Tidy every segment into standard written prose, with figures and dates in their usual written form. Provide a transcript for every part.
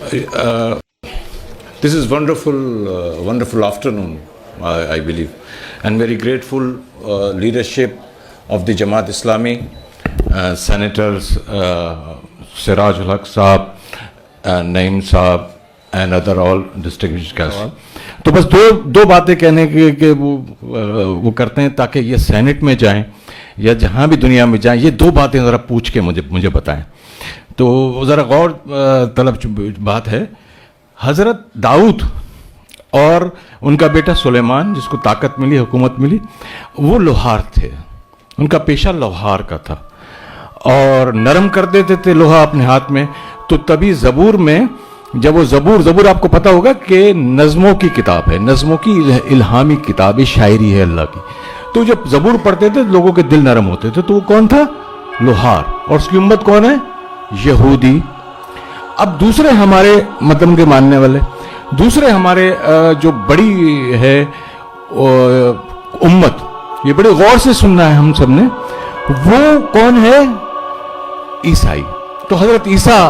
Uh, this is wonderful afternoon, I believe, and very grateful leadership of the Jamaat Islami, Senators Siraj ul Haq Saab, Naeem Saab, and other all distinguished guests. تو بس دو باتیں کہنے کہ وہ کرتے ہیں تاکہ یہ سینٹ میں جائیں یا جہاں بھی دنیا میں جائیں، یہ دو باتیں ذرا پوچھ کے مجھے بتائیں. تو ذرا غور طلب بات ہے. حضرت داؤد اور ان کا بیٹا سلیمان، جس کو طاقت ملی، حکومت ملی، وہ لوہار تھے. ان کا پیشہ لوہار کا تھا اور نرم کر دیتے تھے لوہا اپنے ہاتھ میں. تو تبھی زبور میں جب وہ زبور آپ کو پتا ہوگا کہ نظموں کی کتاب ہے، نظموں کی الہامی کتاب ہے، شاعری ہے اللہ کی. تو جب زبور پڑھتے تھے لوگوں کے دل نرم ہوتے تھے. تو وہ کون تھا؟ لوہار. اور اس کی امت کون ہے؟ یہودی. اب دوسرے ہمارے مطلب کے ماننے والے، دوسرے ہمارے جو بڑی ہے امت، یہ بڑے غور سے سننا ہے ہم سب نے، وہ کون ہے؟ عیسائی. تو حضرت عیسیٰ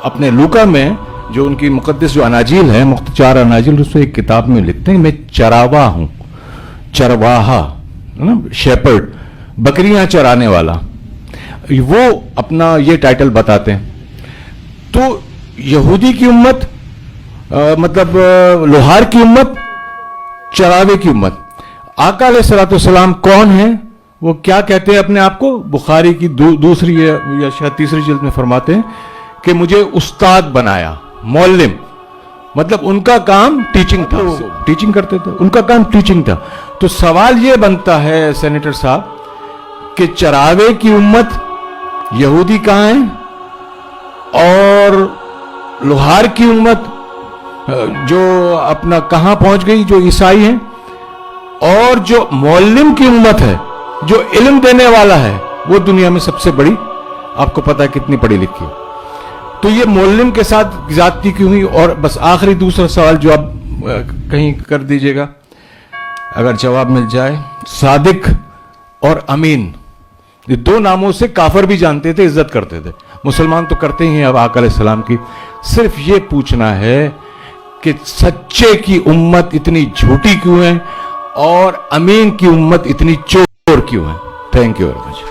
اپنے لوکا میں جو ان کی مقدس جو اناجیل ہے، 4 اناجیل، اس میں ایک کتاب میں لکھتے ہیں میں چراوا ہوں، چرواہا، شیپرڈ، بکریاں چرانے والا. وہ اپنا یہ ٹائٹل بتاتے ہیں. تو یہودی کی امت مطلب لوہار کی امت، چراوے کی امت. آقا علیہ الصلوۃ والسلام کون ہیں؟ وہ کیا کہتے ہیں اپنے آپ کو؟ بخاری کی دوسری یا شاید تیسری جلد میں فرماتے ہیں کہ مجھے استاد بنایا، معلم. مطلب ان کا کام ٹیچنگ تھا، ٹیچنگ کرتے تھے، ان کا کام ٹیچنگ تھا. تو سوال یہ بنتا ہے سینیٹر صاحب کہ چراوے کی امت یہودی کہاں ہیں اور لوہار کی امت جو اپنا کہاں پہنچ گئی، جو عیسائی ہیں؟ اور جو معلم کی امت ہے، جو علم دینے والا ہے، وہ دنیا میں سب سے بڑی، آپ کو پتا ہے کتنی پڑھی لکھی ہے. تو یہ معلم کے ساتھ زیادتی کیوں ہوئی؟ اور بس آخری دوسرا سوال جو آپ کہیں کر دیجئے گا اگر جواب مل جائے. صادق اور امین، یہ 2 ناموں سے کافر بھی جانتے تھے، عزت کرتے تھے. مسلمان تو کرتے ہی ہیں اب آقا علیہ السلام کی. صرف یہ پوچھنا ہے کہ سچے کی امت اتنی جھوٹی کیوں ہے اور امین کی امت اتنی چور کیوں ہے؟ Thank you very much.